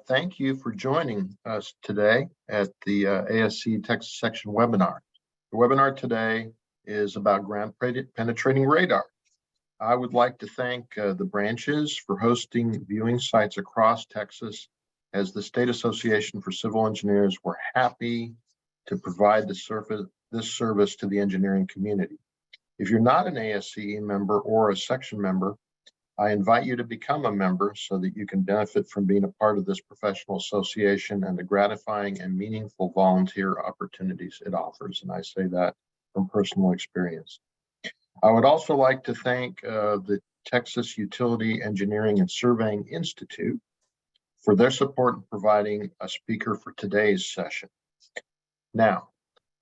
Thank you for joining us today at the ASCE Texas Section webinar. The webinar today is about ground penetrating radar. I would like to thank the branches for hosting viewing sites across Texas. As the State Association for Civil Engineers, we're happy to provide this service to the engineering community. If you're not an ASCE member or a section member, I invite you to become a member so that you can benefit from being a part of this professional association and the gratifying and meaningful volunteer opportunities it offers. And I say that from personal experience. I would also like to thank the Texas Utility Engineering and Surveying Institute for their support in providing a speaker for today's session. Now,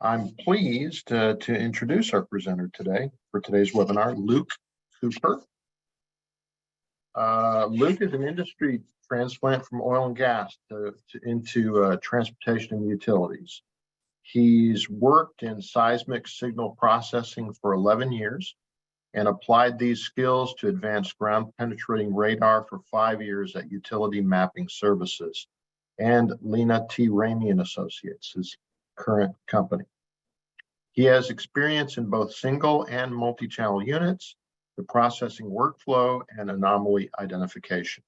I'm pleased to introduce our presenter today for today's webinar, Luke Cooper. Luke is an industry transplant from oil and gas into transportation and utilities. He's worked in seismic signal processing for 11 years and applied these skills to advance ground penetrating radar for 5 years at Utility Mapping Services and Lena T. Ramey and Associates, his current company. He has experience in both single and multi-channel units, the processing workflow, and anomaly identification.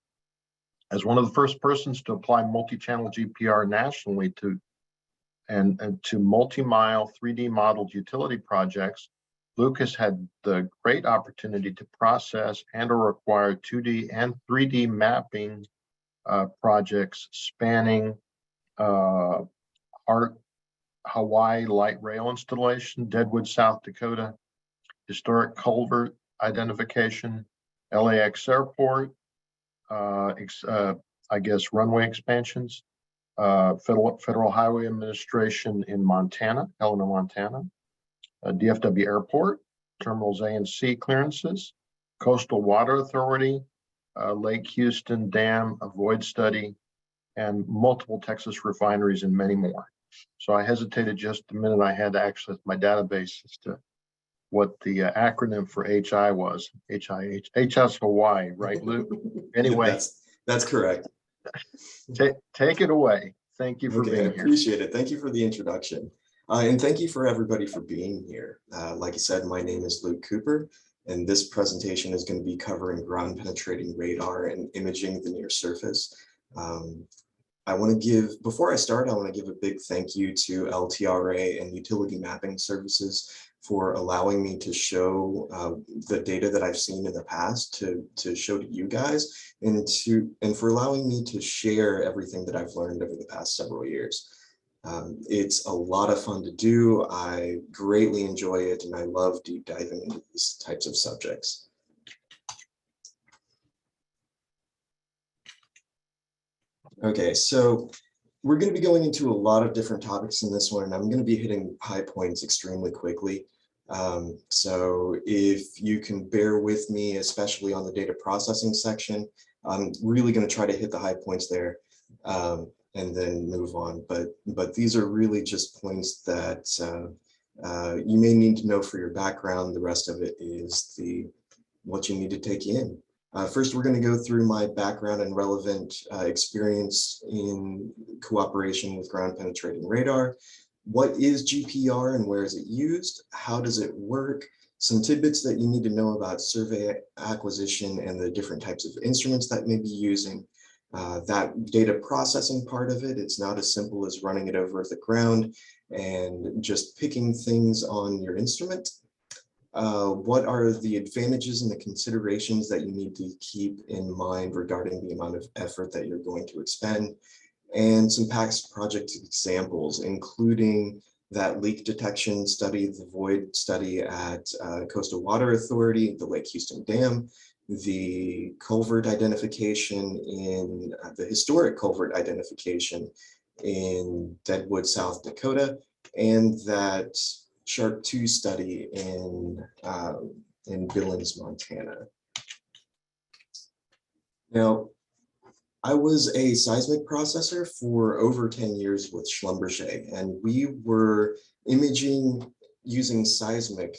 As one of the first persons to apply multi-channel GPR nationally to multi-mile 3D modeled utility projects, Luke has had the great opportunity to process and or acquire 2D and 3D mapping projects spanning Hawaii light rail installation, Deadwood, South Dakota, historic culvert identification, LAX airport, I guess runway expansions, Federal Highway Administration in Montana, Helena, Montana, DFW Airport, Terminals A and C clearances, Coastal Water Authority, Lake Houston Dam, a void study, and multiple Texas refineries and many more. So I hesitated just a minute. I had to access my database as to what the acronym for HI was. HI's Hawaii, right, Luke? Anyway. That's correct. Take it away. Thank you for being here. I appreciate it. Thank you for the introduction. And thank you for everybody for being here. Like I said, my name is Luke Cooper, and this presentation is going to be covering ground penetrating radar and imaging the near surface. Before I start, I want to give a big thank you to LTRA and Utility Mapping Services for allowing me to show the data that I've seen in the past to show to you guys, and for allowing me to share everything that I've learned over the past several years. It's a lot of fun to do. I greatly enjoy it, and I love deep diving into these types of subjects. Okay, so we're going to be going into a lot of different topics in this one, and I'm going to be hitting high points extremely quickly. So if you can bear with me, especially on the data processing section, I'm really going to try to hit the high points there and then move on. But these are really just points that you may need to know for your background. The rest of it is what you need to take in. First, we're going to go through my background and relevant experience in cooperation with ground penetrating radar. What is GPR and where is it used? How does it work? Some tidbits that you need to know about survey acquisition and the different types of instruments that may be using. That data processing part of it, it's not as simple as running it over the ground and just picking things on your instrument. What are the advantages and the considerations that you need to keep in mind regarding the amount of effort that you're going to expend, and some past project examples, including that leak detection study, the void study at Coastal Water Authority, the Lake Houston Dam, the culvert identification in the historic culvert identification in Deadwood, South Dakota, and that Shark 2 study in Billings, Montana. Now, I was a seismic processor for over 10 years with Schlumberger, and we were imaging using seismic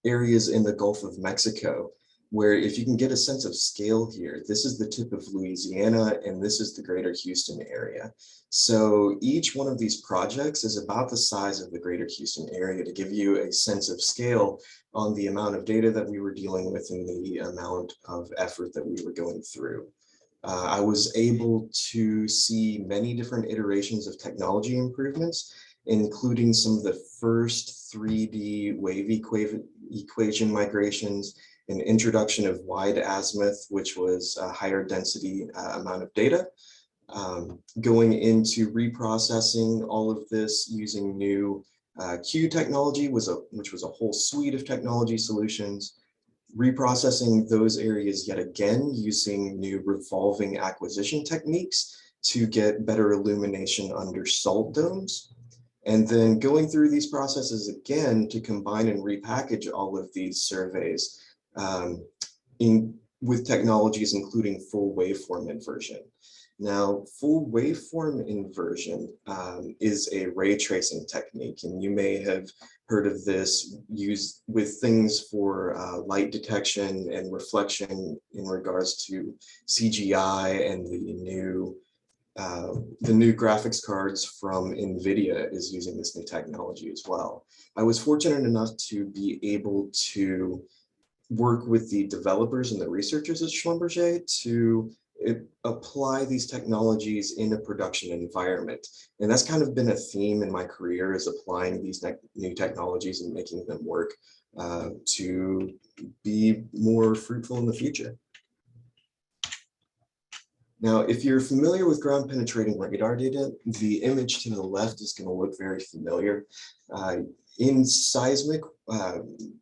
areas in the Gulf of Mexico. where if you can get a sense of scale here, this is the tip of Louisiana and this is the greater Houston area. So each one of these projects is about the size of the greater Houston area to give you a sense of scale on the amount of data that we were dealing with and the amount of effort that we were going through. I was able to see many different iterations of technology improvements, including some of the first 3D wave equation migrations, an introduction of wide azimuth, which was a higher density amount of data, going into reprocessing all of this using new Q technology, which was a whole suite of technology solutions, reprocessing those areas yet again using new revolving acquisition techniques to get better illumination under salt domes. And then going through these processes again to combine and repackage all of these surveys with technologies including full waveform inversion. Now, full waveform inversion is a ray tracing technique, and you may have heard of this used with things for light detection and reflection in regards to CGI, and the new graphics cards from NVIDIA is using this new technology as well. I was fortunate enough to be able to work with the developers and the researchers at Schlumberger to apply these technologies in a production environment. And that's kind of been a theme in my career, is applying these new technologies and making them work to be more fruitful in the future. Now, if you're familiar with ground penetrating radar data, the image to the left is going to look very familiar. In seismic,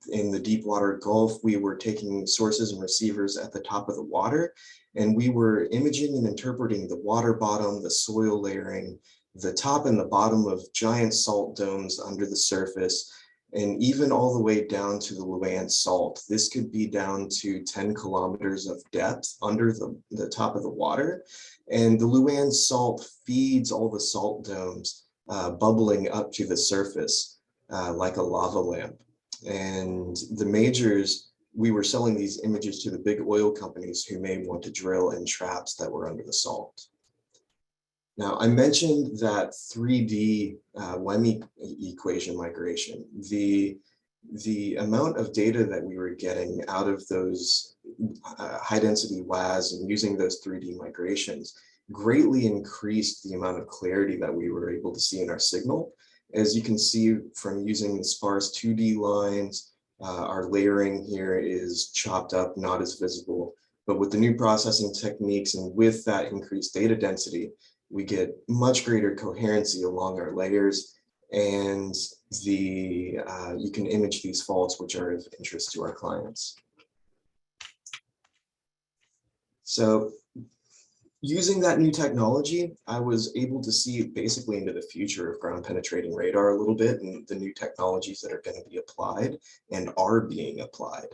in the deep water Gulf, we were taking sources and receivers at the top of the water, and we were imaging and interpreting the water bottom, the soil layering, the top and the bottom of giant salt domes under the surface, and even all the way down to the Luan Salt. This could be down to 10 kilometers of depth under the top of the water. And the Luan Salt feeds all the salt domes bubbling up to the surface like a lava lamp. And the majors, we were selling these images to the big oil companies who may want to drill in traps that were under the salt. Now, I mentioned that 3D WEM equation migration. The amount of data that we were getting out of those high density WAS and using those 3D migrations greatly increased the amount of clarity that we were able to see in our signal. As you can see from using the sparse 2D lines, our layering here is chopped up, not as visible. But with the new processing techniques and with that increased data density, we get much greater coherency along our layers, and you can image these faults which are of interest to our clients. So using that new technology, I was able to see basically into the future of ground penetrating radar a little bit, and the new technologies that are going to be applied and are being applied.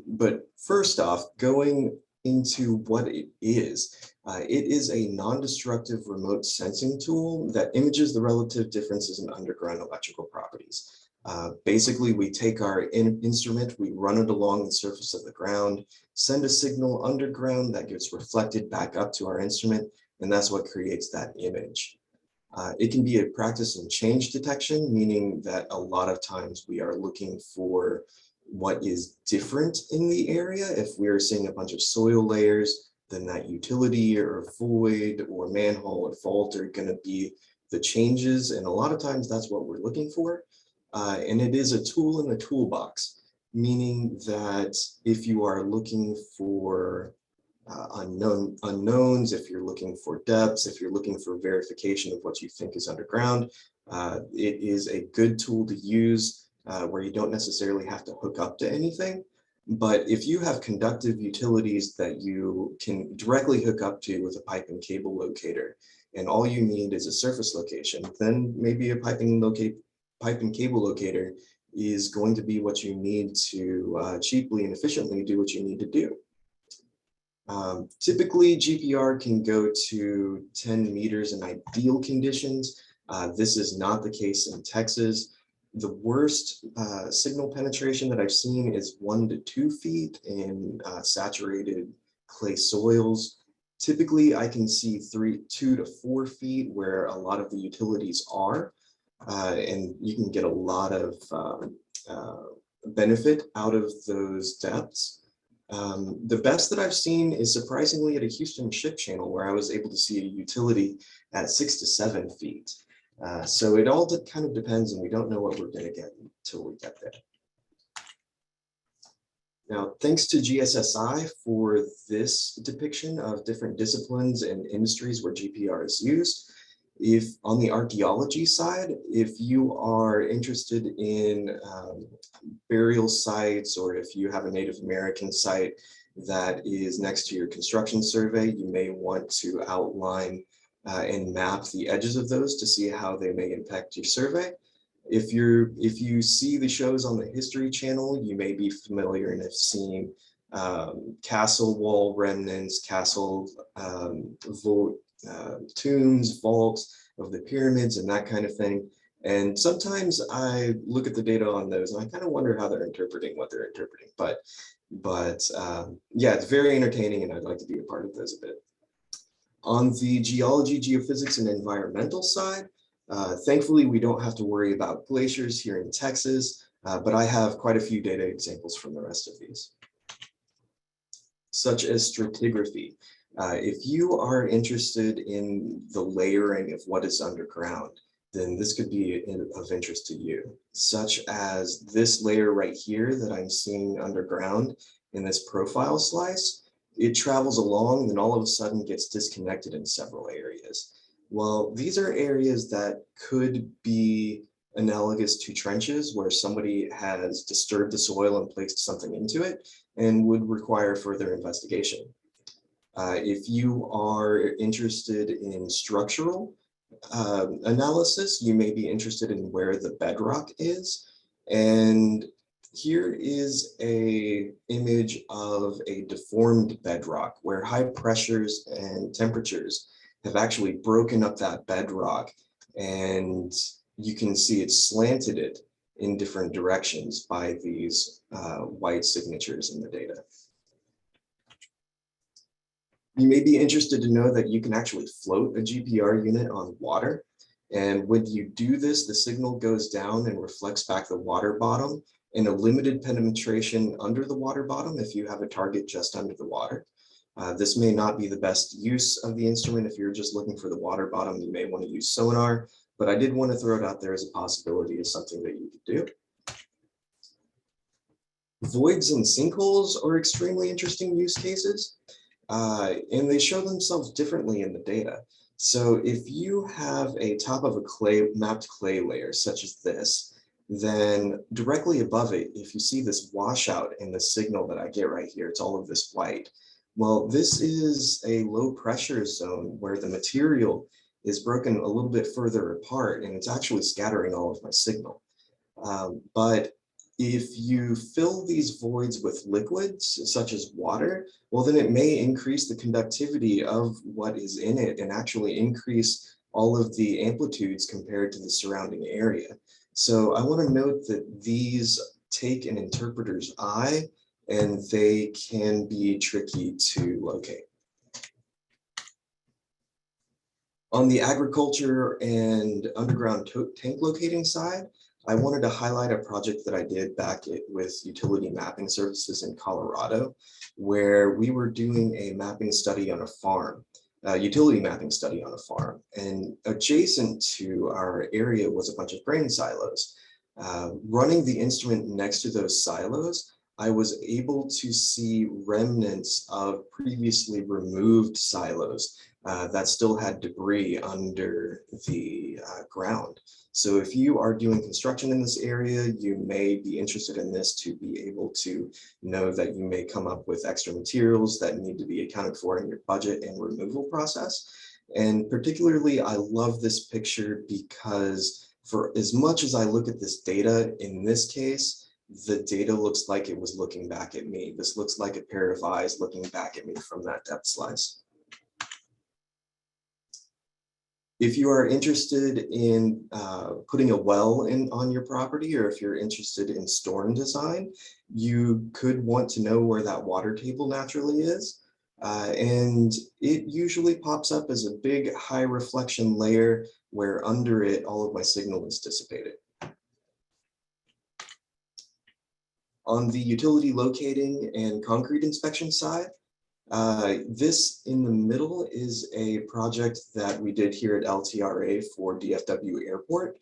But first off, going into what it is a non-destructive remote sensing tool that images the relative differences in underground electrical properties. Basically, we take our instrument, we run it along the surface of the ground, send a signal underground that gets reflected back up to our instrument, and that's what creates that image. It can be a practice in change detection, meaning that a lot of times we are looking for what is different in the area. If we're seeing a bunch of soil layers, then that utility or void or manhole or fault are going to be the changes. And a lot of times that's what we're looking for. And it is a tool in the toolbox, meaning that if you are looking for unknowns, if you're looking for depths, if you're looking for verification of what you think is underground, it is a good tool to use. Where you don't necessarily have to hook up to anything. But if you have conductive utilities that you can directly hook up to with a pipe and cable locator, and all you need is a surface location, then maybe a pipe and cable locator is going to be what you need to cheaply and efficiently do what you need to do. Typically, GPR can go to 10 meters in ideal conditions. This is not the case in Texas. The worst signal penetration that I've seen is 1 to 2 feet in saturated clay soils. Typically, I can see 2 to 4 feet where a lot of the utilities are, and you can get a lot of benefit out of those depths. The best that I've seen is surprisingly at a Houston ship channel where I was able to see a utility at 6 to 7 feet. So it all kind of depends, and we don't know what we're going to get until we get there. Now, thanks to GSSI for this depiction of different disciplines and industries where GPR is used. If on the archaeology side, if you are interested in burial sites, or if you have a Native American site that is next to your construction survey, you may want to outline and map the edges of those to see how they may impact your survey. If you see the shows on the History Channel, you may be familiar and have seen castle wall remnants, castle tombs, vaults of the pyramids, and that kind of thing. And sometimes I look at the data on those and I kind of wonder how they're interpreting what they're interpreting. But yeah, it's very entertaining, and I'd like to be a part of those a bit. On the geology, geophysics, and environmental side, thankfully, we don't have to worry about glaciers here in Texas, but I have quite a few data examples from the rest of these, such as stratigraphy. If you are interested in the layering of what is underground, then this could be of interest to you, such as this layer right here that I'm seeing underground in this profile slice. It travels along and then all of a sudden gets disconnected in several areas. Well, these are areas that could be analogous to trenches where somebody has disturbed the soil and placed something into it and would require further investigation. If you are interested in structural analysis, you may be interested in where the bedrock is. And here is an image of a deformed bedrock where high pressures and temperatures have actually broken up that bedrock, and you can see it slanted it in different directions by these white signatures in the data. You may be interested to know that you can actually float a GPR unit on water. And when you do this, the signal goes down and reflects back the water bottom in a limited penetration under the water bottom if you have a target just under the water. This may not be the best use of the instrument. If you're just looking for the water bottom, you may want to use sonar, but I did want to throw it out there as a possibility as something that you could do. Voids and sinkholes are extremely interesting use cases, and they show themselves differently in the data. So if you have a top of a mapped clay layer such as this, then directly above it, if you see this washout in the signal that I get right here, it's all of this white. Well, this is a low pressure zone where the material is broken a little bit further apart and it's actually scattering all of my signal. But if you fill these voids with liquids such as water, well, then it may increase the conductivity of what is in it and actually increase all of the amplitudes compared to the surrounding area. So I want to note that these take an interpreter's eye and they can be tricky to locate. On the agriculture and underground tank locating side, I wanted to highlight a project that I did back with Utility Mapping Services in Colorado, where we were doing a mapping study on a farm, utility mapping study on a farm. And adjacent to our area was a bunch of grain silos. Running the instrument next to those silos, I was able to see remnants of previously removed silos that still had debris under the ground. So if you are doing construction in this area, you may be interested in this to be able to know that you may come up with extra materials that need to be accounted for in your budget and removal process. And particularly, I love this picture because for as much as I look at this data, in this case, the data looks like it was looking back at me. This looks like a pair of eyes looking back at me from that depth slice. If you are interested in putting a well on your property, or if you're interested in storm design, you could want to know where that water table naturally is. And it usually pops up as a big high reflection layer where under it, all of my signal is dissipated. On the utility locating and concrete inspection side, this in the middle is a project that we did here at LTRA for DFW Airport.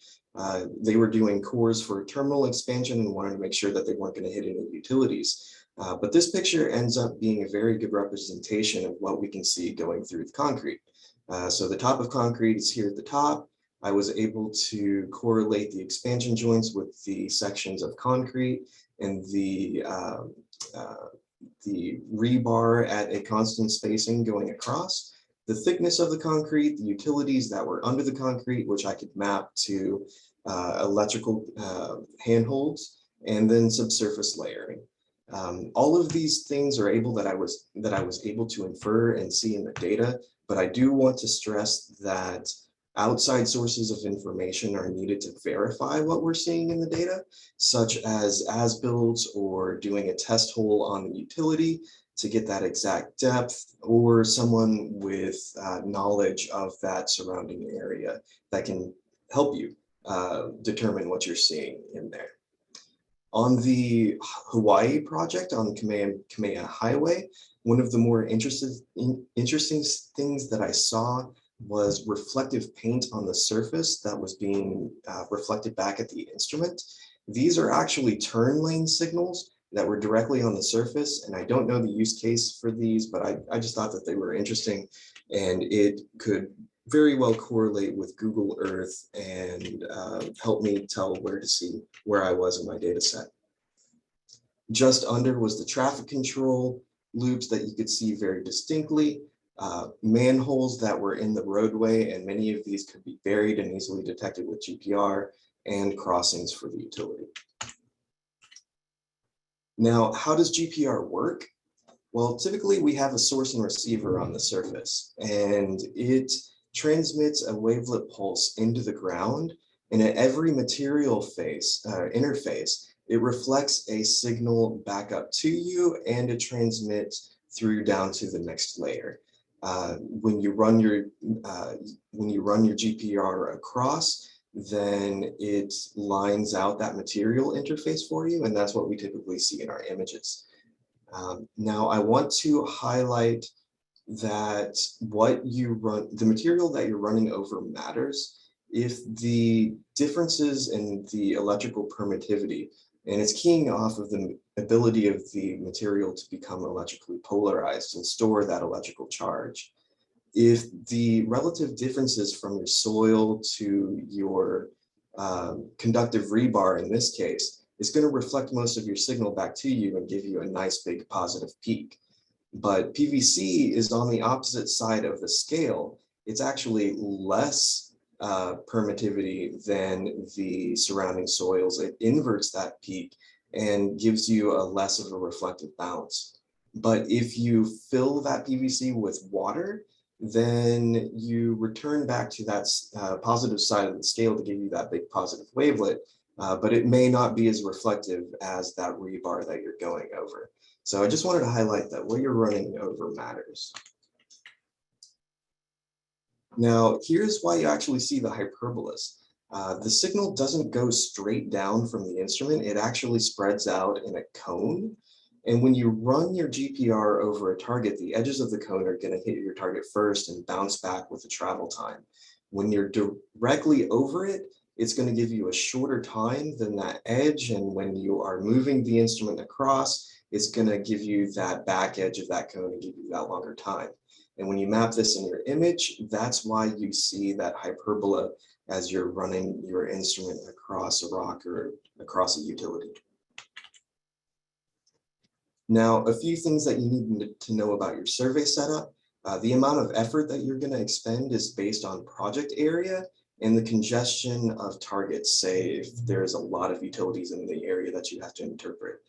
They were doing cores for terminal expansion and wanted to make sure that they weren't going to hit any utilities. But this picture ends up being a very good representation of what we can see going through the concrete. So the top of concrete is here at the top. I was able to correlate the expansion joints with the sections of concrete and the rebar at a constant spacing going across, the thickness of the concrete, the utilities that were under the concrete, which I could map to electrical handholds, and then subsurface layering. All of these things are that I was able to infer and see in the data, but I do want to stress that outside sources of information are needed to verify what we're seeing in the data, such as builds or doing a test hole on the utility to get that exact depth, or someone with knowledge of that surrounding area that can help you determine what you're seeing in there. On the Hawaii project on Kamehameha Highway, one of the more interesting things that I saw was reflective paint on the surface that was being reflected back at the instrument. These are actually turn lane signals that were directly on the surface, and I don't know the use case for these, but I just thought that they were interesting, and it could very well correlate with Google Earth and help me tell where to see where I was in my data set. Just under was the traffic control loops that you could see very distinctly. Manholes that were in the roadway, and many of these could be buried and easily detected with GPR, and crossings for the utility. Now, how does GPR work? Well, typically we have a source and receiver on the surface, and it transmits a wavelet pulse into the ground, and at every material interface, it reflects a signal back up to you, and it transmits through down to the next layer. When you run your GPR across, then it lines out that material interface for you, and that's what we typically see in our images. Now, I want to highlight that the material that you're running over matters. If the differences in the electrical permittivity, and it's keying off of the ability of the material to become electrically polarized and store that electrical charge. If the relative differences from your soil to your conductive rebar in this case is going to reflect most of your signal back to you and give you a nice big positive peak. But PVC is on the opposite side of the scale. It's actually less permittivity than the surrounding soils. It inverts that peak and gives you a less of a reflective bounce. But if you fill that PVC with water, then you return back to that positive side of the scale to give you that big positive wavelet, but it may not be as reflective as that rebar that you're going over. So I just wanted to highlight that what you're running over matters. Now, here's why you actually see the hyperbolas. The signal doesn't go straight down from the instrument. It actually spreads out in a cone. And when you run your GPR over a target, the edges of the cone are going to hit your target first and bounce back with the travel time. When you're directly over it, it's going to give you a shorter time than that edge. And when you are moving the instrument across, it's going to give you that back edge of that cone and give you that longer time. And when you map this in your image, that's why you see that hyperbola as you're running your instrument across a rock or across a utility. Now, a few things that you need to know about your survey setup. The amount of effort that you're going to expend is based on project area and the congestion of targets, say if there's a lot of utilities in the area that you have to interpret.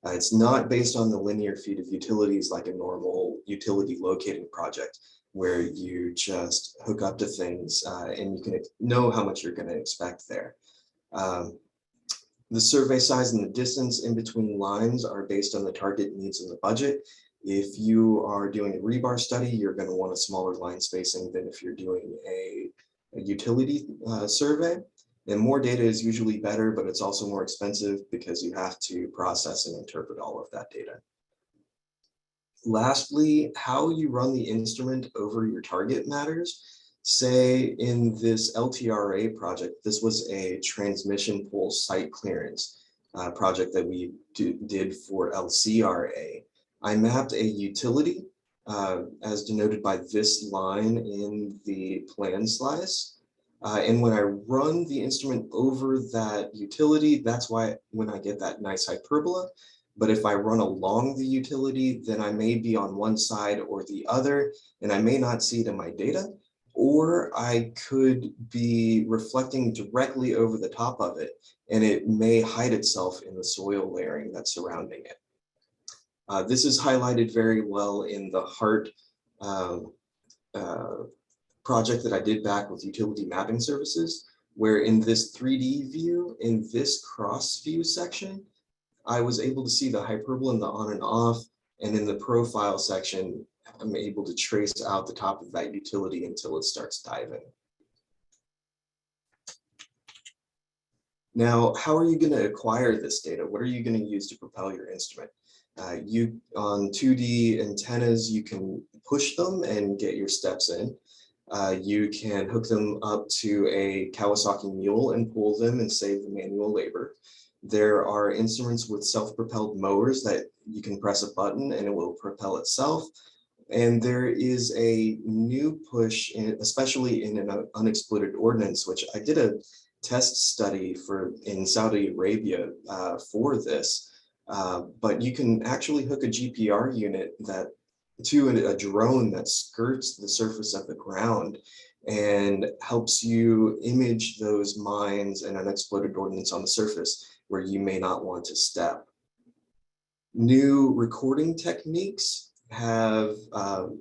It's not based on the linear feet of utilities like a normal utility locating project. where you just hook up to things and you can know how much you're going to expect there. The survey size and the distance in between lines are based on the target needs and the budget. If you are doing a rebar study, you're going to want a smaller line spacing than if you're doing a utility survey. And more data is usually better, but it's also more expensive because you have to process and interpret all of that data. Lastly, how you run the instrument over your target matters. Say in this LTRA project, this was a transmission pole site clearance project that we did for LCRA. I mapped a utility as denoted by this line in the plan slice. And when I run the instrument over that utility, that's why when I get that nice hyperbola. But if I run along the utility, then I may be on one side or the other, and I may not see it in my data, or I could be reflecting directly over the top of it, and it may hide itself in the soil layering that's surrounding it. This is highlighted very well in the HART project that I did back with utility mapping services, where in this 3D view, in this cross view section, I was able to see the hyperbola and the on and off, and in the profile section, I'm able to trace out the top of that utility until it starts diving. Now, how are you going to acquire this data? What are you going to use to propel your instrument? On 2D antennas, you can push them and get your steps in. You can hook them up to a Kawasaki mule and pull them and save the manual labor. There are instruments with self-propelled mowers that you can press a button and it will propel itself. And there is a new push, especially in an unexploded ordnance, which I did a test study for in Saudi Arabia for this. But you can actually hook a GPR unit to a drone that skirts the surface of the ground and helps you image those mines and unexploded ordnance on the surface where you may not want to step. New recording techniques have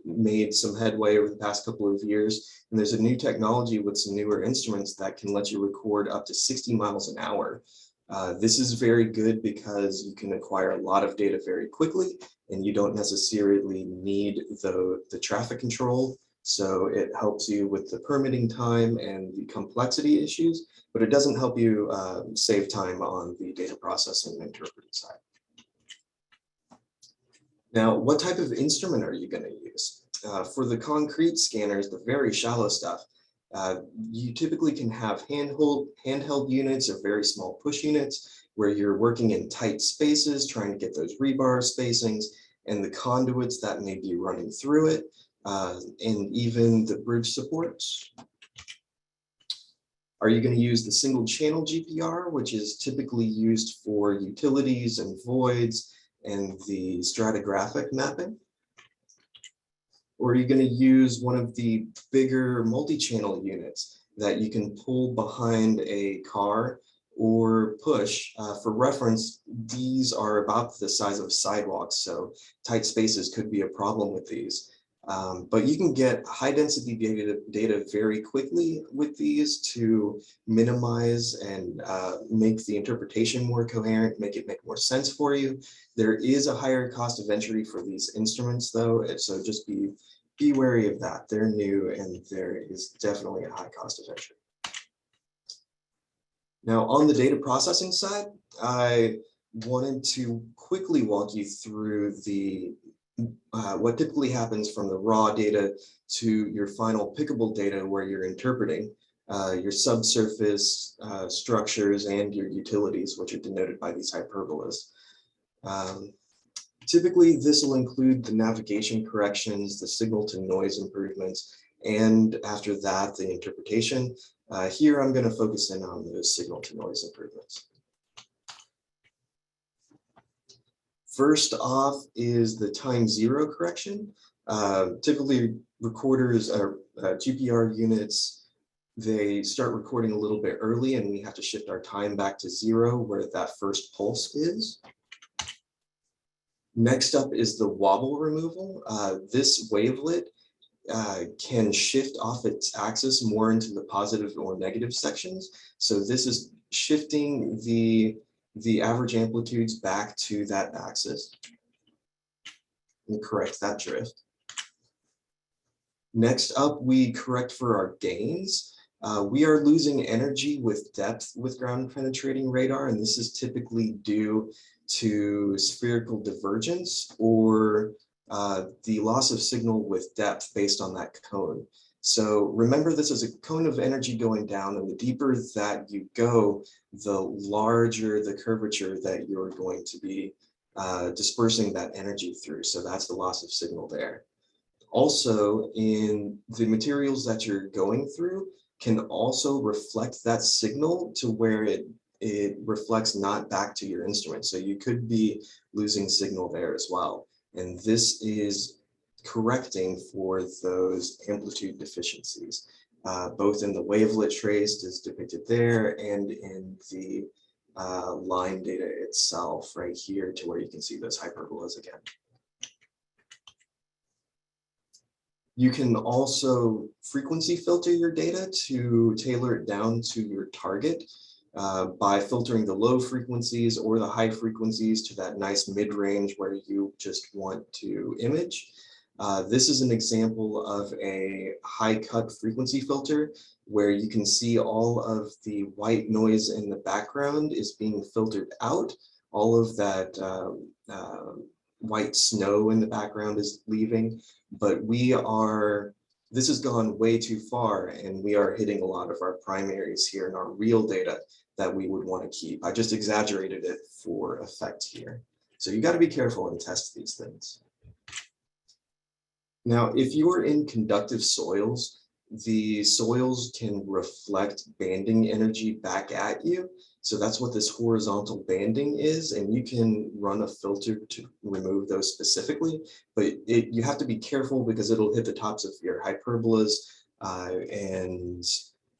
made some headway over the past couple of years, and there's a new technology with some newer instruments that can let you record up to 60 miles an hour. This is very good because you can acquire a lot of data very quickly, and you don't necessarily need the traffic control. So it helps you with the permitting time and the complexity issues, but it doesn't help you save time on the data processing and interpreting side. Now, what type of instrument are you going to use? For the concrete scanners, the very shallow stuff, you typically can have handheld units or very small push units where you're working in tight spaces, trying to get those rebar spacings and the conduits that may be running through it, and even the bridge supports. Are you going to use the single channel GPR, which is typically used for utilities and voids and the stratigraphic mapping? Or are you going to use one of the bigger multi-channel units that you can pull behind a car or push? For reference, these are about the size of sidewalks, so tight spaces could be a problem with these. But you can get high density data very quickly with these to minimize and make the interpretation more coherent, make it make more sense for you. There is a higher cost of entry for these instruments though, so just be wary of that. They're new and there is definitely a high cost of entry. Now on the data processing side, I wanted to quickly walk you through what typically happens from the raw data to your final pickable data where you're interpreting your subsurface structures and your utilities, which are denoted by these hyperbolas. Typically, this will include the navigation corrections, the signal to noise improvements, and after that, the interpretation. Here, I'm going to focus in on those signal to noise improvements. First off is the time zero correction. Typically, recorders or GPR units, they start recording a little bit early and we have to shift our time back to zero where that first pulse is. Next up is the wobble removal. This wavelet can shift off its axis more into the positive or negative sections. So this is shifting the average amplitudes back to that axis and correct that drift. Next up, we correct for our gains. We are losing energy with depth with ground penetrating radar, and this is typically due to spherical divergence or the loss of signal with depth based on that cone. So remember, this is a cone of energy going down, and the deeper that you go, the larger the curvature that you're going to be dispersing that energy through. So that's the loss of signal there. Also, in the materials that you're going through can also reflect that signal to where it reflects not back to your instrument. So you could be losing signal there as well. And this is correcting for those amplitude deficiencies, both in the wavelet traced as depicted there and in the line data itself right here to where you can see those hyperbolas again. You can also frequency filter your data to tailor it down to your target by filtering the low frequencies or the high frequencies to that nice mid-range where you just want to image. This is an example of a high cut frequency filter where you can see all of the white noise in the background is being filtered out. All of that white snow in the background is leaving, but this has gone way too far, and we are hitting a lot of our primaries here in our real data that we would want to keep. I just exaggerated it for effect here. So you got to be careful and test these things. Now, if you're in conductive soils, the soils can reflect banding energy back at you. So that's what this horizontal banding is, and you can run a filter to remove those specifically, but you have to be careful because it'll hit the tops of your hyperbolas and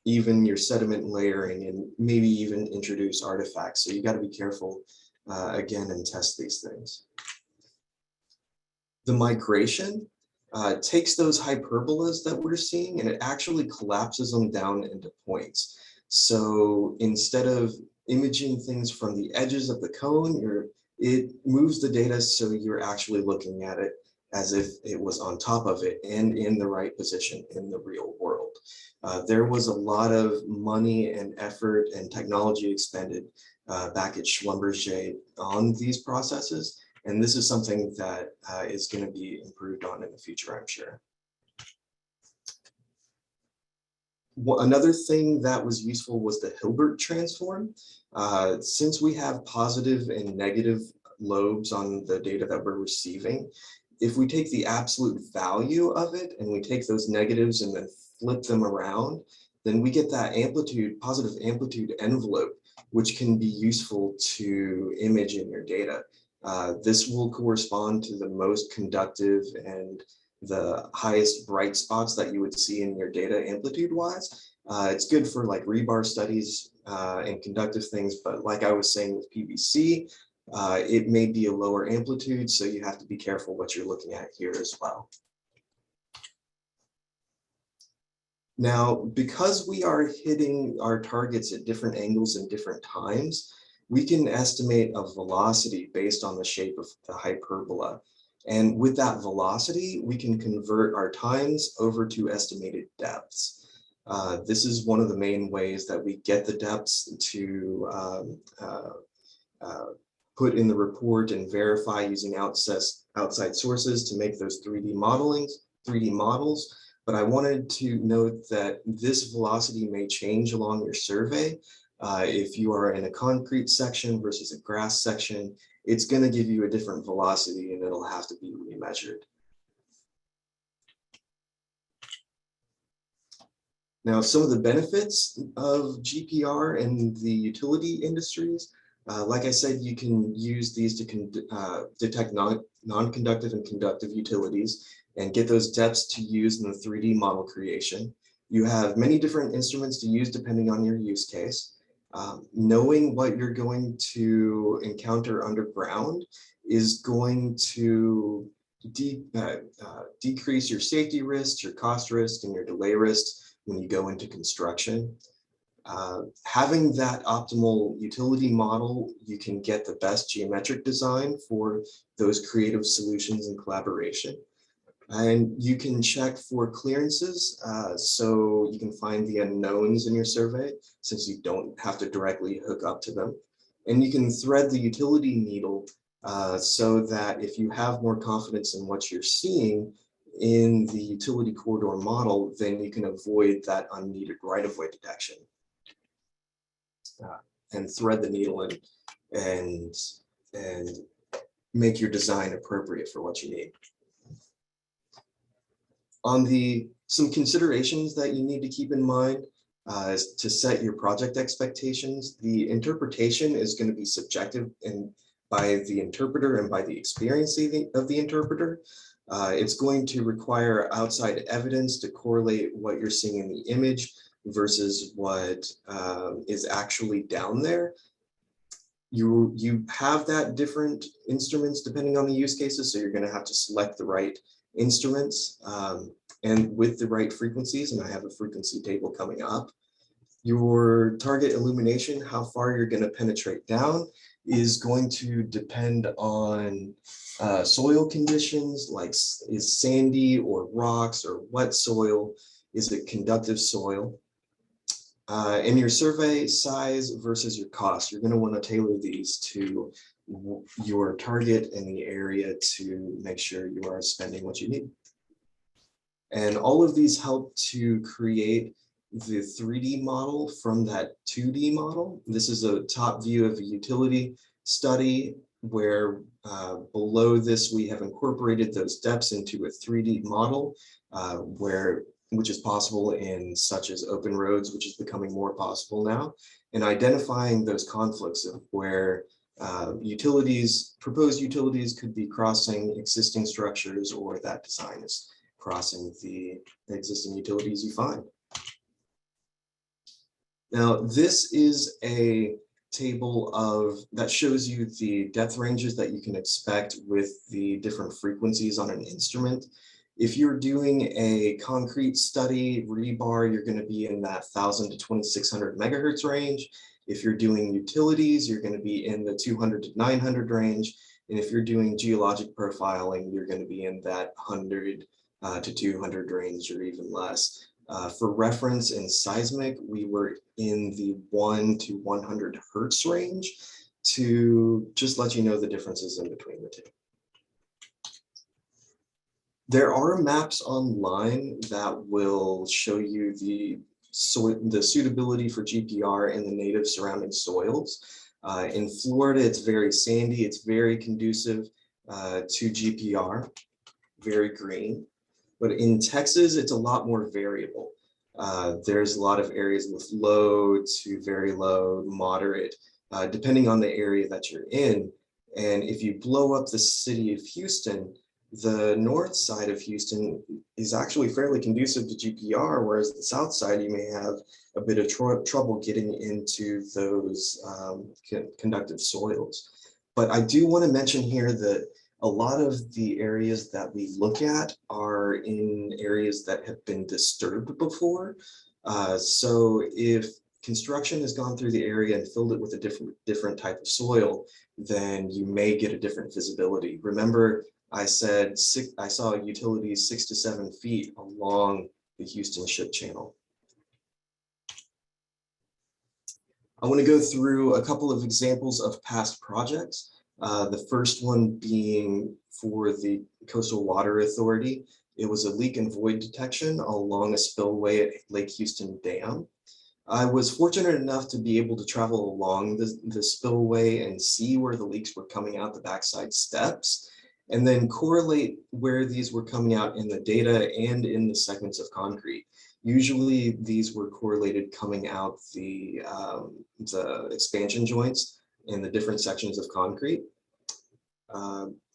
even your sediment layering and maybe even introduce artifacts. So you got to be careful again and test these things. The migration takes those hyperbolas that we're seeing and it actually collapses them down into points. So instead of imaging things from the edges of the cone, it moves the data so you're actually looking at it as if it was on top of it and in the right position in the real world. There was a lot of money and effort and technology expended back at Schlumberger on these processes. And this is something that is going to be improved on in the future, I'm sure. Another thing that was useful was the Hilbert transform. Since we have positive and negative lobes on the data that we're receiving, if we take the absolute value of it and we take those negatives and then flip them around, then we get that amplitude, positive amplitude envelope, which can be useful to image in your data. This will correspond to the most conductive and the highest bright spots that you would see in your data amplitude wise. It's good for like rebar studies and conductive things, but like I was saying with PVC, it may be a lower amplitude, so you have to be careful what you're looking at here as well. Now, because we are hitting our targets at different angles and different times, we can estimate a velocity based on the shape of the hyperbola. And with that velocity, we can convert our times over to estimated depths. This is one of the main ways that we get the depths to put in the report and verify using outside sources to make those 3D models. But I wanted to note that this velocity may change along your survey. If you are in a concrete section versus a grass section, it's going to give you a different velocity and it'll have to be remeasured. Now, some of the benefits of GPR in the utility industries, like I said, you can use these to detect non-conductive and conductive utilities and get those depths to use in the 3D model creation. You have many different instruments to use depending on your use case. Knowing what you're going to encounter underground is going to decrease your safety risks, your cost risk, and your delay risks when you go into construction. Having that optimal utility model, you can get the best geometric design for those creative solutions and collaboration. And you can check for clearances, so you can find the unknowns in your survey, since you don't have to directly hook up to them. And you can thread the utility needle so that if you have more confidence in what you're seeing in the utility corridor model, then you can avoid that unneeded right-of-way detection. And thread the needle in and make your design appropriate for what you need. On some considerations that you need to keep in mind is to set your project expectations. The interpretation is going to be subjective by the interpreter and by the experience of the interpreter. It's going to require outside evidence to correlate what you're seeing in the image versus what is actually down there. You have that different instruments depending on the use cases, so you're going to have to select the right instruments and with the right frequencies, and I have a frequency table coming up. Your target illumination, how far you're going to penetrate down, is going to depend on soil conditions, like is sandy or rocks or wet soil, is it conductive soil? And your survey size versus your cost. You're going to want to tailor these to your target and the area to make sure you are spending what you need. And all of these help to create the 3D model from that 2D model. This is a top view of a utility study where below this we have incorporated those depths into a 3D model which is possible in such as open roads, which is becoming more possible now, and identifying those conflicts of where proposed utilities could be crossing existing structures, or that design is crossing the existing utilities you find. Now, this is a table that shows you the depth ranges that you can expect with the different frequencies on an instrument. If you're doing a concrete study, rebar, you're going to be in that 1,000 to 2,600 megahertz range. If you're doing utilities, you're going to be in the 200 to 900 range. And if you're doing geologic profiling, you're going to be in that 100 to 200 range or even less. For reference, in seismic, we were in the 1 to 100 hertz range, to just let you know the differences in between the two. There are maps online that will show you the suitability for GPR in the native surrounding soils. In Florida, it's very sandy. It's very conducive to GPR, very green. But in Texas, it's a lot more variable. There's a lot of areas with low to very low, moderate, depending on the area that you're in. And if you blow up the city of Houston, the north side of Houston is actually fairly conducive to GPR, whereas the south side, you may have a bit of trouble getting into those conductive soils. But I do want to mention here that a lot of the areas that we look at are in areas that have been disturbed before. So if construction has gone through the area and filled it with a different type of soil, then you may get a different visibility. Remember, I said I saw utilities 6 to 7 feet along the Houston Ship Channel. I want to go through a couple of examples of past projects. The first one being for the Coastal Water Authority. It was a leak and void detection along a spillway at Lake Houston Dam. I was fortunate enough to be able to travel along the spillway and see where the leaks were coming out the backside steps, and then correlate where these were coming out in the data and in the segments of concrete. Usually these were correlated coming out the expansion joints in the different sections of concrete.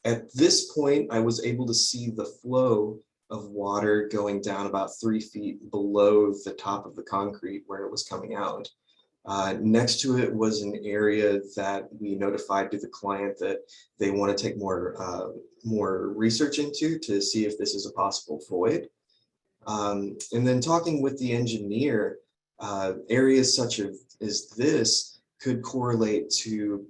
At this point, I was able to see the flow of water going down about 3 feet below the top of the concrete where it was coming out. Next to it was an area that we notified to the client that they want to take more research into to see if this is a possible void. And then talking with the engineer, areas such as this could correlate to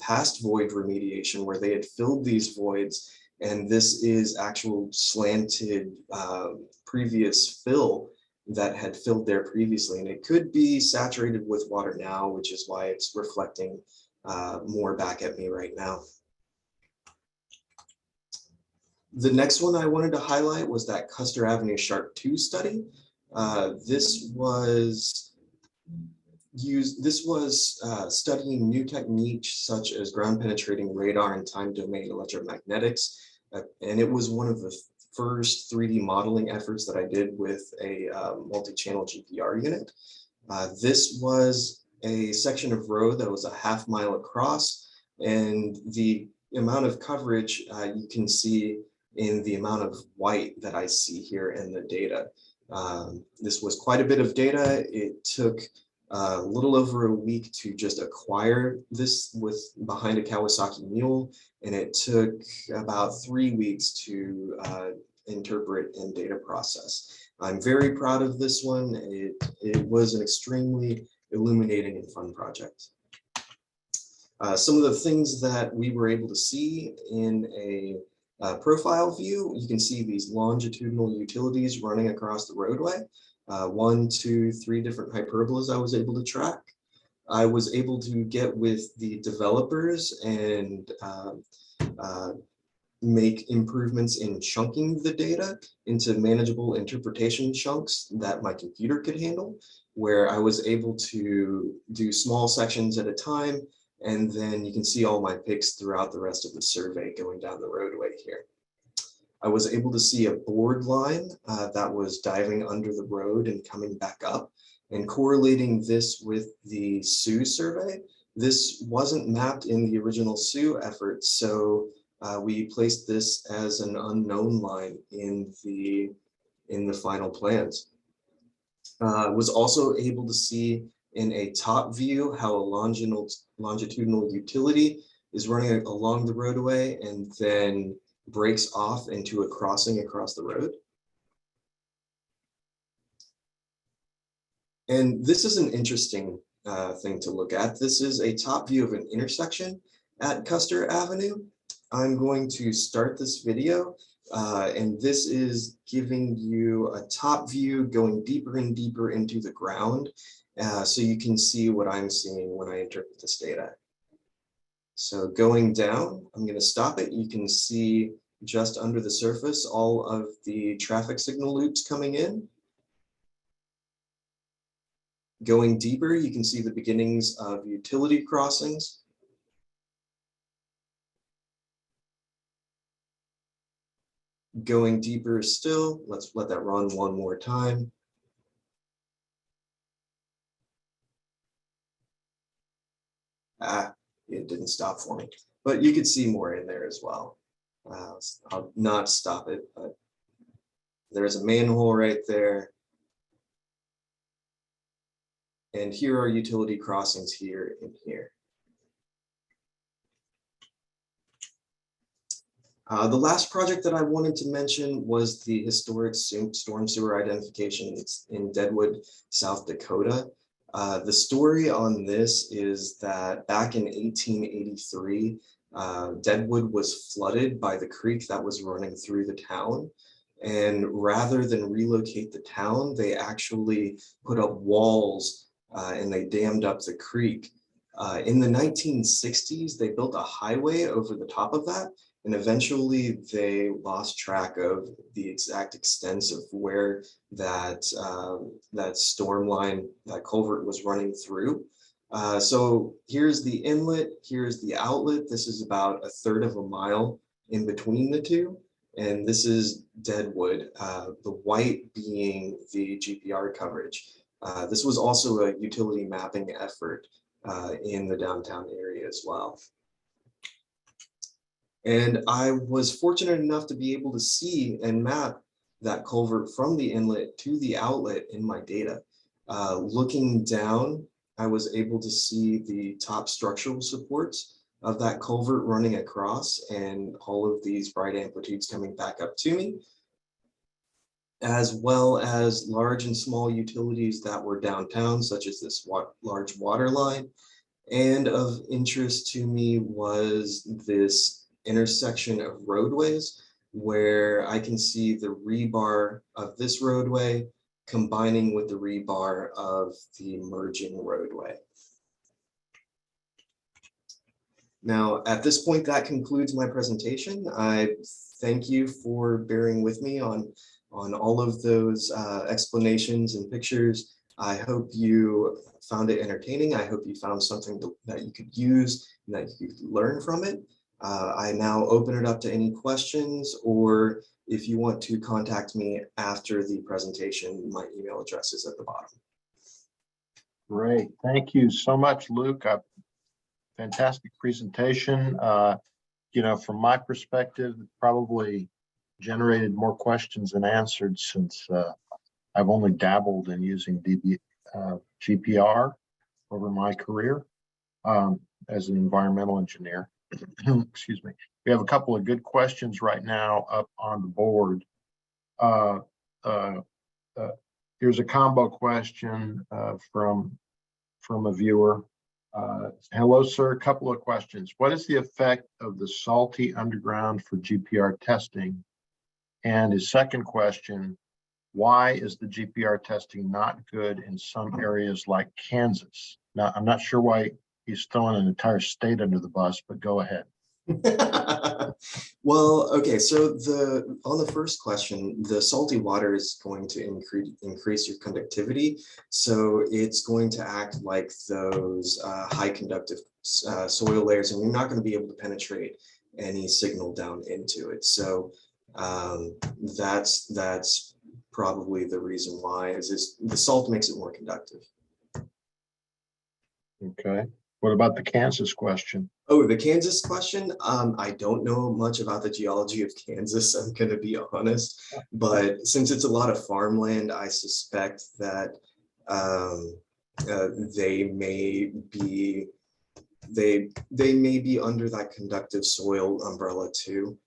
past void remediation where they had filled these voids, and this is actual slanted previous fill that had filled there previously, and it could be saturated with water now, which is why it's reflecting more back at me right now. The next one I wanted to highlight was that Custer Avenue Shark 2 study. This was studying new techniques such as ground penetrating radar and time domain electromagnetics. And it was one of the first 3D modeling efforts that I did with a multi-channel GPR unit. This was a section of road that was a ½ mile across, and the amount of coverage you can see in the amount of white that I see here in the data. This was quite a bit of data. It took a little over a week to just acquire this behind a Kawasaki mule, and it took about 3 weeks to interpret and data process. I'm very proud of this one. It was an extremely illuminating and fun project. Some of the things that we were able to see in a profile view, you can see these longitudinal utilities running across the roadway. 1, 2, 3 different hyperbolas I was able to track. I was able to get with the developers and make improvements in chunking the data into manageable interpretation chunks that my computer could handle, where I was able to do small sections at a time, and then you can see all my picks throughout the rest of the survey going down the roadway here. I was able to see a board line that was diving under the road and coming back up, and correlating this with the SUE survey. This wasn't mapped in the original SUE effort, so we placed this as an unknown line in the final plans. Was also able to see in a top view how a longitudinal utility is running along the roadway and then breaks off into a crossing across the road. And this is an interesting thing to look at. This is a top view of an intersection at Custer Avenue. I'm going to start this video, and this is giving you a top view going deeper and deeper into the ground, so you can see what I'm seeing when I interpret this data. So going down, I'm going to stop it. You can see just under the surface all of the traffic signal loops coming in. Going deeper, you can see the beginnings of utility crossings. Going deeper still, let's let that run one more time. It didn't stop for me, but you could see more in there as well. I'll not stop it, but there's a manhole right there. And here are utility crossings here and here. The last project that I wanted to mention was the historic storm sewer identification in Deadwood, South Dakota. The story on this is that back in 1883, Deadwood was flooded by the creek that was running through the town. And rather than relocate the town, they actually put up walls and they dammed up the creek. In the 1960s, they built a highway over the top of that. And eventually they lost track of the exact extents of where that storm line, that culvert was running through. So here's the inlet, here's the outlet. This is about 1/3 of a mile in between the two. And this is Deadwood, the white being the GPR coverage. This was also a utility mapping effort in the downtown area as well. And I was fortunate enough to be able to see and map that culvert from the inlet to the outlet in my data. Looking down, I was able to see the top structural supports of that culvert running across and all of these bright amplitudes coming back up to me, as well as large and small utilities that were downtown, such as this large water line. And of interest to me was this intersection of roadways where I can see the rebar of this roadway combining with the rebar of the merging roadway. Now, at this point, that concludes my presentation. I thank you for bearing with me on all of those explanations and pictures. I hope you found it entertaining. I hope you found something that you could use and that you could learn from it. I now open it up to any questions, or if you want to contact me after the presentation, my email address is at the bottom. Great. Thank you so much, Luke. Fantastic presentation. You know, from my perspective, it probably generated more questions than answered, since I've only dabbled in using GPR over my career as an environmental engineer. Excuse me. We have a couple of good questions right now up on the board. Here's a combo question from a viewer. Hello, sir. A couple of questions. What is the effect of the salty underground for GPR testing? And his second question, why is the GPR testing not good in some areas like Kansas? Now, I'm not sure why he's throwing an entire state under the bus, but go ahead. Well, okay, so on the first question, the salty water is going to increase your conductivity. So it's going to act like those high conductive soil layers, and you're not going to be able to penetrate any signal down into it. So that's probably the reason why, is the salt makes it more conductive. Okay. What about the Kansas question? Oh, the Kansas question. I don't know much about the geology of Kansas, I'm going to be honest, but since it's a lot of farmland, I suspect that they may be under that conductive soil umbrella too.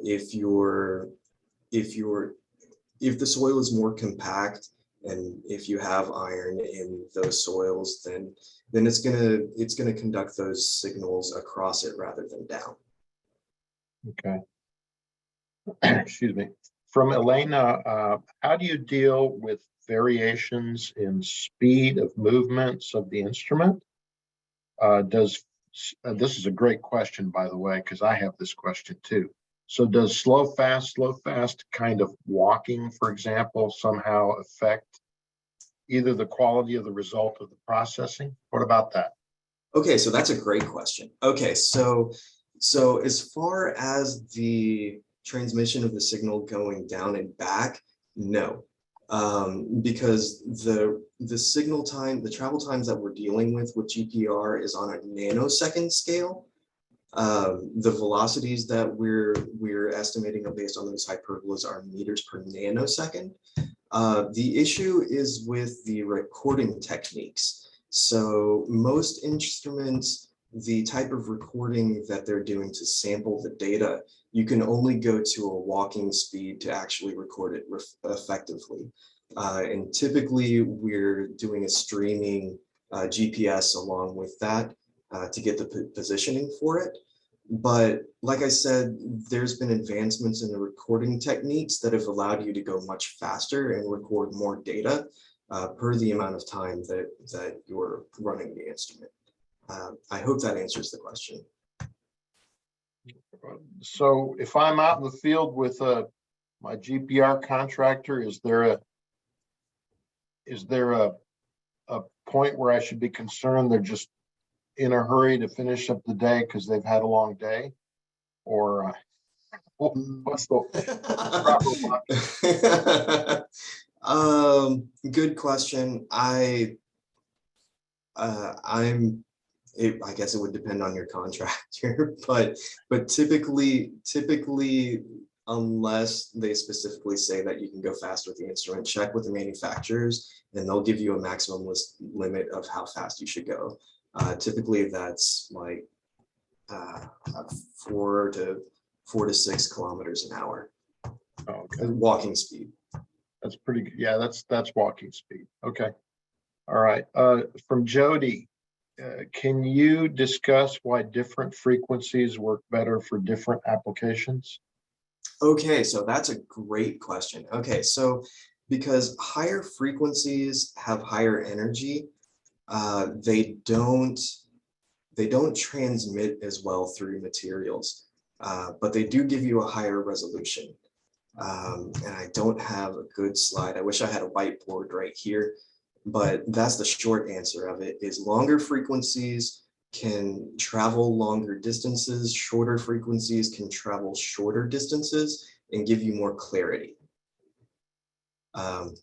If the soil is more compact, and if you have iron in those soils, then it's gonna conduct those signals across it rather than down. Okay. Excuse me. From Elena, how do you deal with variations in speed of movements of the instrument? This is a great question, by the way, because I have this question too. So does slow, fast kind of walking, for example, somehow affect either the quality of the result of the processing? What about that? Okay, so that's a great question. Okay, so as far as the transmission of the signal going down and back, no, because the signal time, the travel times that we're dealing with GPR is on a nanosecond scale. The velocities that we're estimating are based on those hyperbolas are meters per nanosecond. The issue is with the recording techniques. So most instruments, the type of recording that they're doing to sample the data, you can only go to a walking speed to actually record it effectively. And typically we're doing a streaming GPS along with that to get the positioning for it. But like I said, there's been advancements in the recording techniques that have allowed you to go much faster and record more data per the amount of time that you're running the instrument. I hope that answers the question. So if I'm out in the field with my GPR contractor, is there a point where I should be concerned they're just in a hurry to finish up the day because they've had a long day? Or what's the proper good question. I guess it would depend on your contractor, but typically unless they specifically say that you can go fast with the instrument. Check with the manufacturers, and they'll give you a maximum limit of how fast you should go. Typically, that's like uh, 4 to 6 kilometers an hour, Okay, walking speed. that's pretty good. Yeah, that's walking speed. Okay. All right. From Jody, can you discuss why different frequencies work better for different applications? Okay, so that's a great question. Okay, so because higher frequencies have higher energy, they don't transmit as well through materials, but they do give you a higher resolution. And I don't have a good slide. I wish I had a whiteboard right here, but that's the short answer of it, is longer frequencies can travel longer distances, shorter frequencies can travel shorter distances and give you more clarity. Um,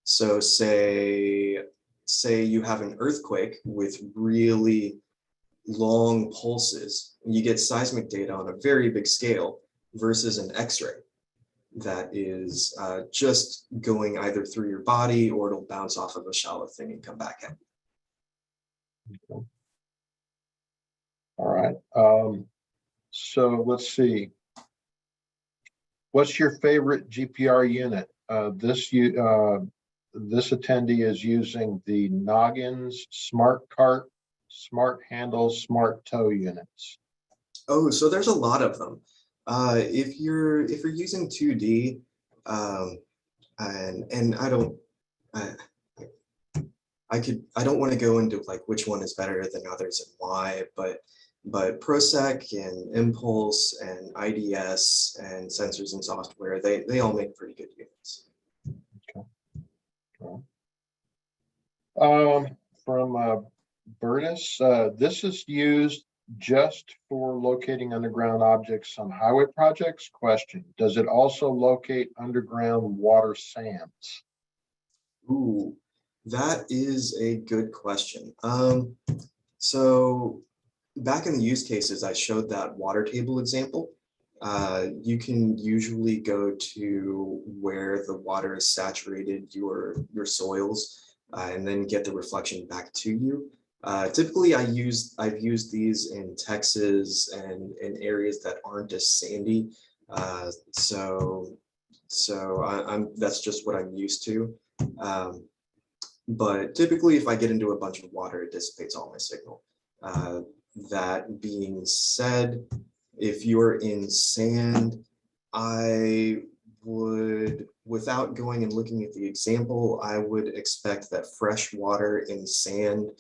so say you have an earthquake with really long pulses, you get seismic data on a very big scale versus an X-ray that is just going either through your body, or it'll bounce off of a shallow thing and come back in. Okay. All right. So let's see. What's your favorite GPR unit? This attendee is using the Noggins Smart Cart, Smart Handle, Smart Toe units. Oh, so there's a lot of them. If you're using 2D, and I don't want to go into like which one is better than others and why, but ProSec and Impulse and IDS and sensors and software, they all make pretty good units. Okay. From Bertus, this is used just for locating underground objects on highway projects? Question, does it also locate underground water sands? Ooh, that is a good question. So back in the use cases, I showed that water table example. You can usually go to where the water has saturated your soils, and then get the reflection back to you. Typically, I've used these in Texas and in areas that aren't as sandy. So that's just what I'm used to. But typically, if I get into a bunch of water, it dissipates all my signal. That being said, if you're in sand, I would, without going and looking at the example, I would expect that fresh water in sand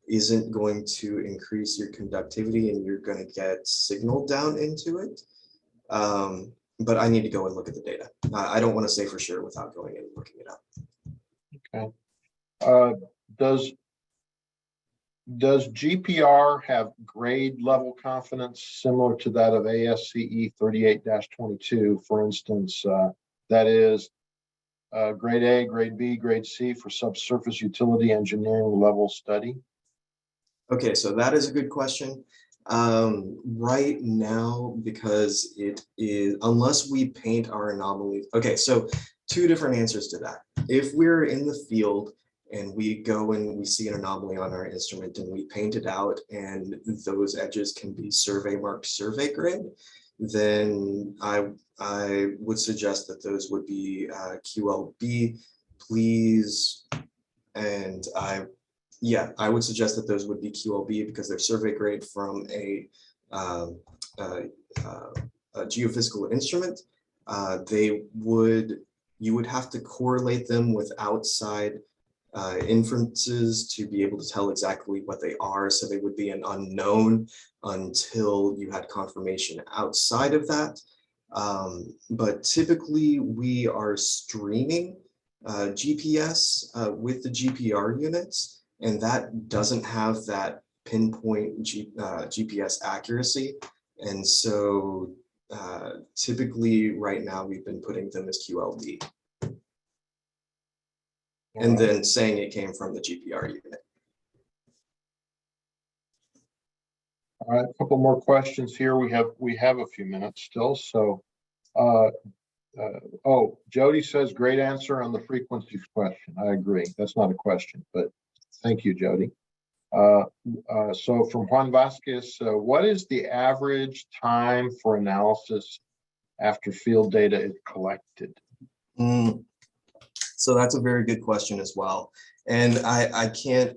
isn't going to increase your conductivity and you're going to get signal down into it. But I need to go and look at the data. I don't want to say for sure without going and looking it up. Okay. Does GPR have grade level confidence similar to that of ASCE 38-22? For instance, that is grade A, grade B, grade C for subsurface utility engineering level study? Okay, so that is a good question. Right now, because it is, unless we paint our anomaly. Okay, so two different answers to that. If we're in the field and we go and we see an anomaly on our instrument and we paint it out and those edges can be survey marked survey grade, then I would suggest that those would be QLB, please. And I would suggest that those would be QLB because they're survey grade from a geophysical instrument. You would have to correlate them with outside inferences to be able to tell exactly what they are. So they would be an unknown until you had confirmation outside of that. But typically we are streaming GPS with the GPR units, and that doesn't have that pinpoint GPS accuracy. And so typically right now we've been putting them as QLD. And then saying it came from the GPR unit. All right, a couple more questions here. We have a few minutes still. So Uh, oh, Jody says, great answer on the frequencies question. I agree. That's not a question, but thank you, Jody. So from Juan Vasquez, what is the average time for analysis after field data is collected? So that's a very good question as well. And I can't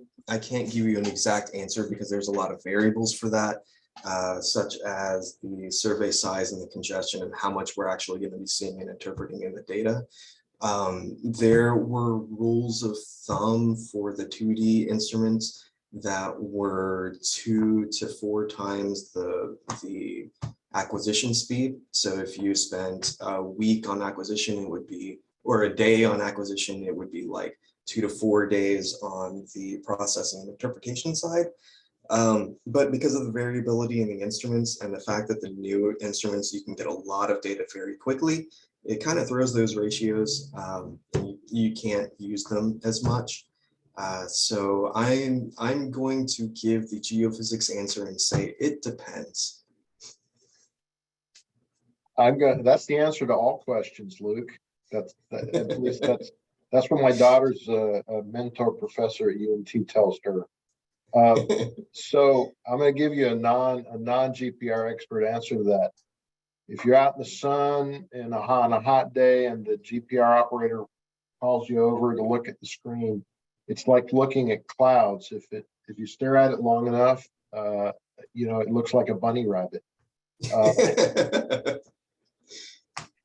give you an exact answer because there's a lot of variables for that, such as the survey size and the congestion and how much we're actually going to be seeing and interpreting in the data. There were rules of thumb for the 2D instruments that were 2 to 4 times the acquisition speed. So if you spent a week on acquisition, it would be, or a day on acquisition, it would be like 2 to 4 days on the processing and interpretation side. But because of the variability in the instruments and the fact that the new instruments, you can get a lot of data very quickly, it kind of throws those ratios. You can't use them as much. So I'm going to give the geophysics answer and say it depends. That's the answer to all questions, Luke. At least that's what my daughter's mentor professor at UNT tells her. So I'm going to give you a non GPR expert answer to that. If you're out in the sun on a hot day and the GPR operator calls you over to look at the screen, it's like looking at clouds. If you stare at it long enough, it looks like a bunny rabbit.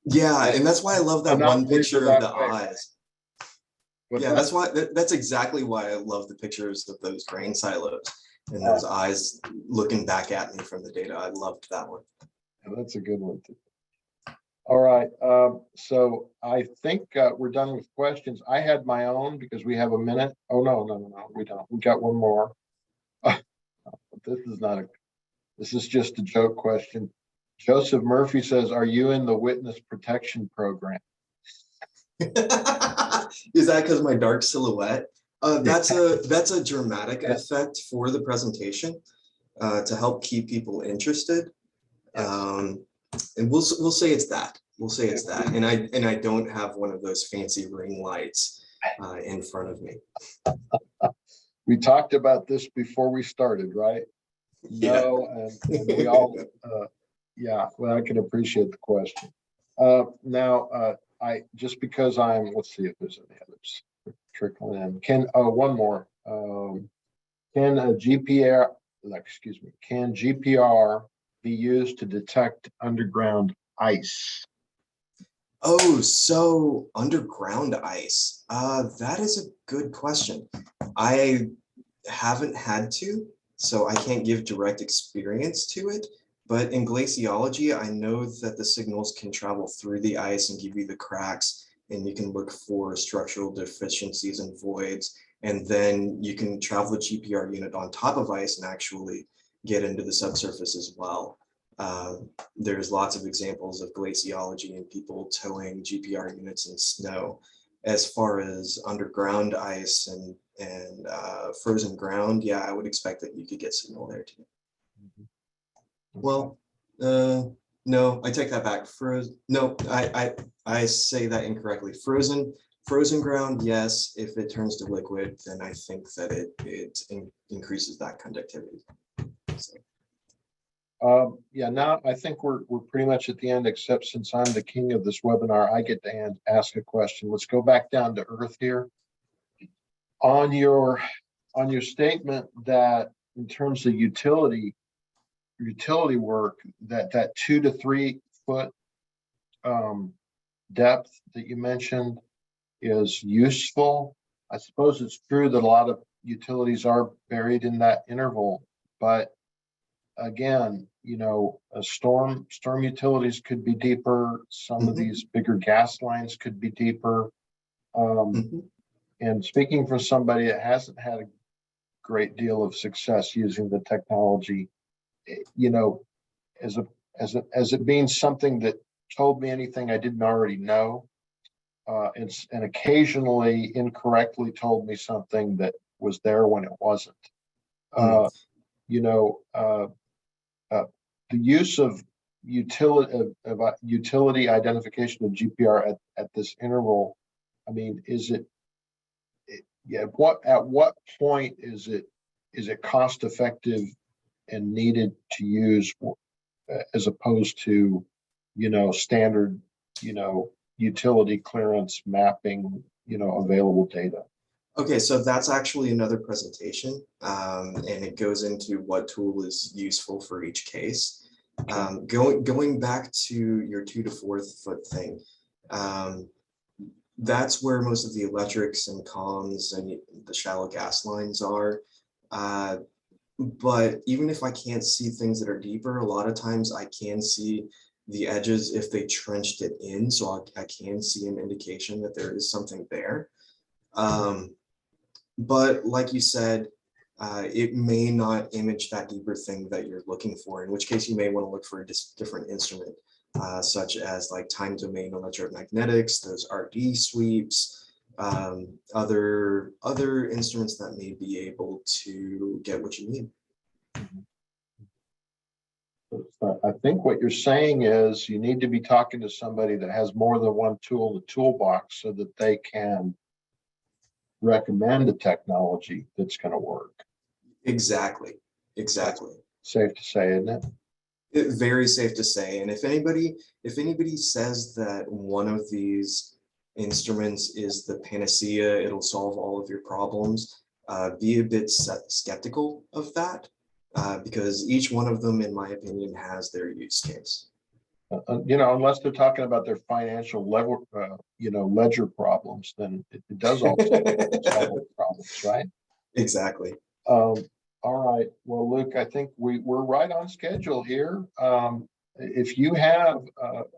Yeah, and that's why I love that one picture of the eyes. Yeah, that's exactly why I love the pictures of those grain silos and those eyes looking back at me from the data. I loved that one. Yeah, that's a good one too. All right, so I think we're done with questions. I had my own because we have a minute. Oh no, we don't. We got one more. This is just a joke question. Joseph Murphy says, "Are you in the witness protection program?" Is that because of my dark silhouette? That's a dramatic effect for the presentation to help keep people interested. And we'll say it's that. We'll say it's that. And I don't have one of those fancy ring lights in front of me. We talked about this before we started, right? Yeah. No, and we all yeah, well, I can appreciate the question. Now, I just because let's see if there's any others trickling in. One more. Can GPR be used to detect underground ice? Oh, so underground ice. That is a good question. I haven't had to, so I can't give direct experience to it. But in glaciology, I know that the signals can travel through the ice and give you the cracks, and you can look for structural deficiencies and voids. And then you can travel the GPR unit on top of ice and actually get into the subsurface as well. There's lots of examples of glaciology and people towing GPR units in snow. As far as underground ice and frozen ground, yeah, I would expect that you could get signal there too. Mm-hmm. Well, no, I take that back. No, I say that incorrectly. Frozen ground, yes. If it turns to liquid, then I think that it increases that conductivity. So. Yeah, now I think we're pretty much at the end, except since I'm the king of this webinar, I get to ask a question. Let's go back down to earth here. On your statement that in terms of utility work, that 2 to 3 foot depth that you mentioned is useful. I suppose it's true that a lot of utilities are buried in that interval, but again, storm utilities could be deeper. Some of these bigger gas lines could be deeper. And speaking for somebody that hasn't had a great deal of success using the technology, as it being something that told me anything I didn't already know, and occasionally incorrectly told me something that was there when it wasn't. The use of utility identification of GPR at this interval. I mean, yeah, at what point is it cost effective and needed to use, as opposed to, standard, utility clearance mapping, available data? Okay, so that's actually another presentation, and it goes into what tool is useful for each case. Going back to your 2 to 4 foot thing, that's where most of the electrics and comms and the shallow gas lines are. But even if I can't see things that are deeper, a lot of times I can see the edges if they trenched it in, so I can see an indication that there is something there. But like you said, it may not image that deeper thing that you're looking for, in which case you may want to look for a different instrument, such as like time domain electromagnetics, those RD sweeps, other instruments that may be able to get what you need. I think what you're saying is you need to be talking to somebody that has more than one tool in the toolbox so that they can recommend a technology that's going to work. Exactly. That's safe to say, isn't it? Very safe to say. And if anybody says that one of these instruments is the panacea, it'll solve all of your problems, be a bit skeptical of that, because each one of them, in my opinion, has their use case. Unless they're talking about their financial level, ledger problems, then it does also solve problems, right? Exactly. All right. Well, Luke, I think we're right on schedule here. If you have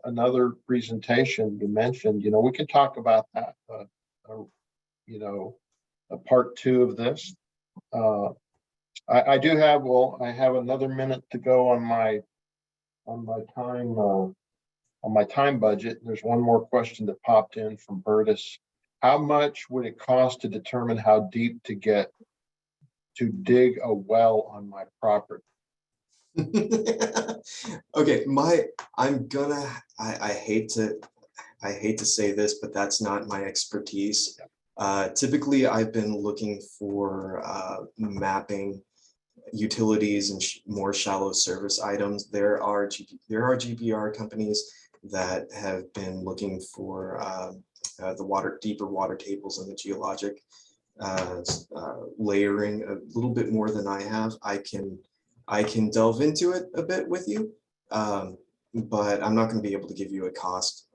another presentation you mentioned, we can talk about that. A part 2 of this. I do have. Well, I have another minute to go on my time budget. There's one more question that popped in from Bertus. How much would it cost to determine how deep to dig a well on my property? Okay, I hate to say this, but that's not my expertise. Typically, I've been looking for mapping utilities and more shallow service items. There are GPR companies that have been looking for the deeper water tables and the geologic layering a little bit more than I have. I can delve into it a bit with you, but I'm not going to be able to give you a cost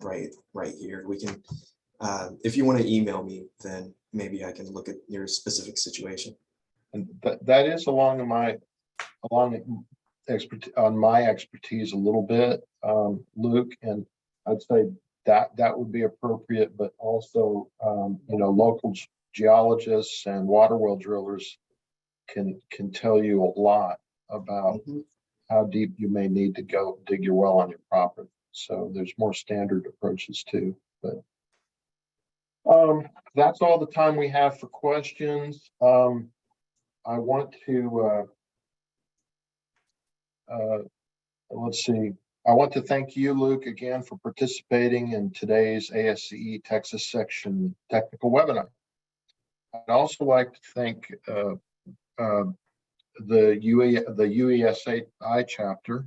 right here. We can, if you want to email me, then maybe I can look at your specific situation. And that is along my expertise a little bit, Luke, and I'd say that would be appropriate, but also local geologists and water well drillers can tell you a lot about how deep you may need to go dig your well on your property. So there's more standard approaches too, but that's all the time we have for questions. I want to let's see. I want to thank you, Luke, again for participating in today's ASCE Texas section technical webinar. I'd also like to thank the UESI chapter